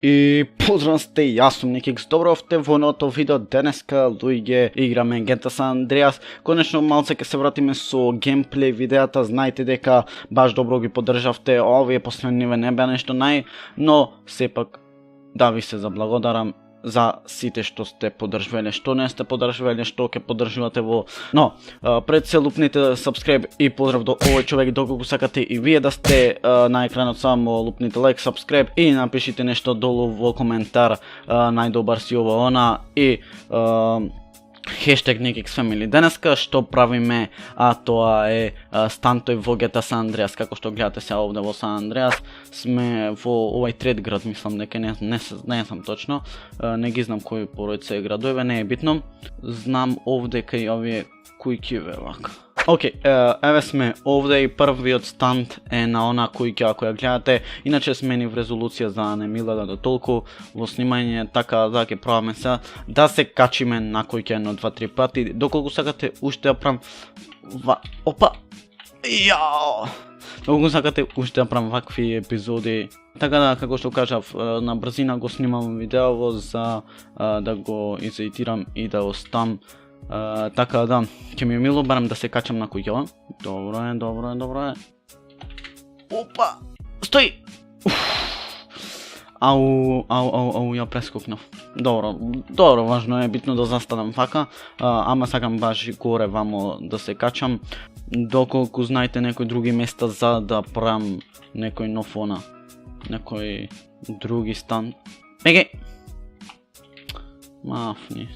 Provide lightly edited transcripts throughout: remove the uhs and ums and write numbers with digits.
И поздрав сте, јас сум Никикс. Добровте во новото видео. Денеска, луѓе, играме GTA San Andreas. Конечно, малце ќе се вратиме со геймплей видеата. Знаете дека баш добро ги поддржавте. Овие последниве не беа нешто но сепак да ви се заблагодарам за сите што сте поддржувале, што не сте поддржувале, што ќе поддржувате во. Но, пред се лупните subscribe и поздрав до овој човек, доколку сакате и вие да сте на екранот, само лупните лайк, subscribe и напишите нешто долу во коментар, најдобар си ова она и хештег NikixFamily. Денеска што правиме, тоа е стантој во GTA San Andreas. Како што гледате се овде во San Andreas, сме во овај трет град, мислам дека не знам точно, не ги знам кои породица градове, не е битно. Знам овде кај овие кујкиве вака. Океј, еве сме овде и првиот стант е на она кујка ако ја гледате. Иначе сменив резолуција за не милада до толку во снимање, така да ќе пробаме се да се качиме на кујка 1, 2, 3 пати. Доколку сакате уште ја правам опа. Јао. Доколку сакате уште ја правам вакви епизоди. Така да, како што кажав, на брзина го снимам видео за да го изедитирам и да остам. Така да, ќе ми е мило барем да се качам на куќава. Добро е. Опа! Стои! Ау, ја прескокнав. Добро, важно е, битно да застанам вака, ама сакам баш горе вамо да се качам. Доколку знаете некои други места за да правам некој нов она, некој други стан. Беге! Мафни.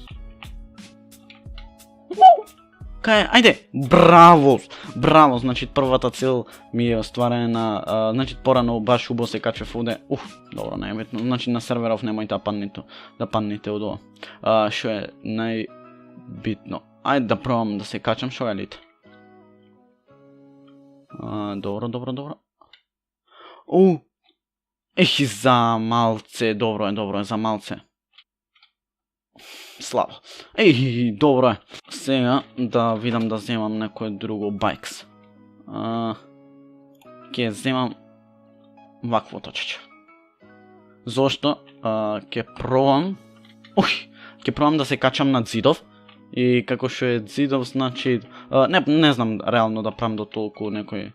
Кај, ајде, браво, значи првата цел ми е остварена, значи порано баш убаво се качев овде, добро, не е битно, значи на серверов немојте да паднете од ова, шо е најбитно, ајде да пробам да се качам, шо велите? Добро, ехи за малце, добро е за малце. Слабо. Добро е. Сега да видам да земам некој друго байкс. Ќе земам вакво точече. Зошто? Ќе пробам да се качам над зидов. И како што е зидов, значи не знам реално да правам до толку некој.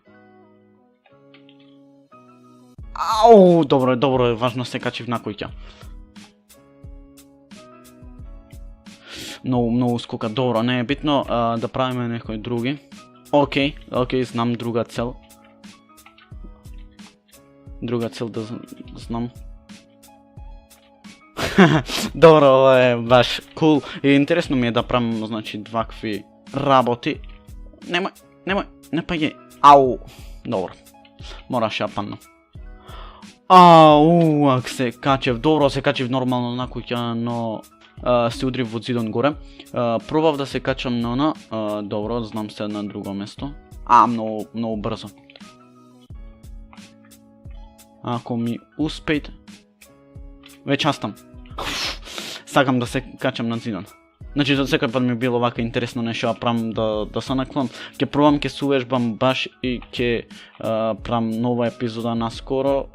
Добро е, важно се качив на куќа. Многу скока, добро, не е битно да правиме некој други. Океј, знам друга цел. Друга цел да знам. Добро, ова е баш кул. И интересно ми е да правим, значи, вакви работи. Немој, не паѓе. Добро. Мораш ја паднам. Ак се качев, добро се качев нормално на куќа, но се удрив во зидон горе. Пробав да се качам на она, добро, знам се на друго место. Многу брзо. Ако ми успејте, веќе астам. Сакам да се качам на зидон. Значи, за секој пат ми било вака интересно нешто да правам, да се наклам. Ќе пробам, ќе се увежбам баш и ќе правам нова епизода наскоро.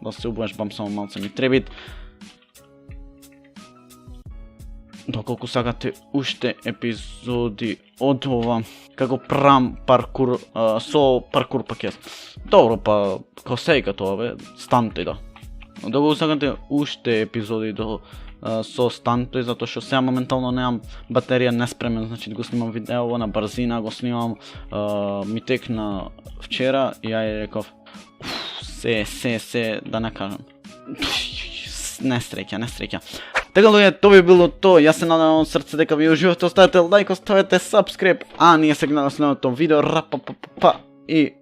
Да се увежбам, само малце ми требит. Доколку сакате уште епизоди од ова, како правам паркур, со паркур пакет. Добро, па, како сејка тоа бе, станте да. Доколку сакате уште епизоди со станте, затоа што сега моментално немам батерија неспремен, значи го снимам видео на брзина, го снимам, ми текна вчера и ја реков, се, да не кажам. Несреќа. Така луѓе, тоа би било тоа. Јас се надевам од срце дека ви уживавте, оставете лайк, оставете subscribe, ние се гледаме во следното видео. И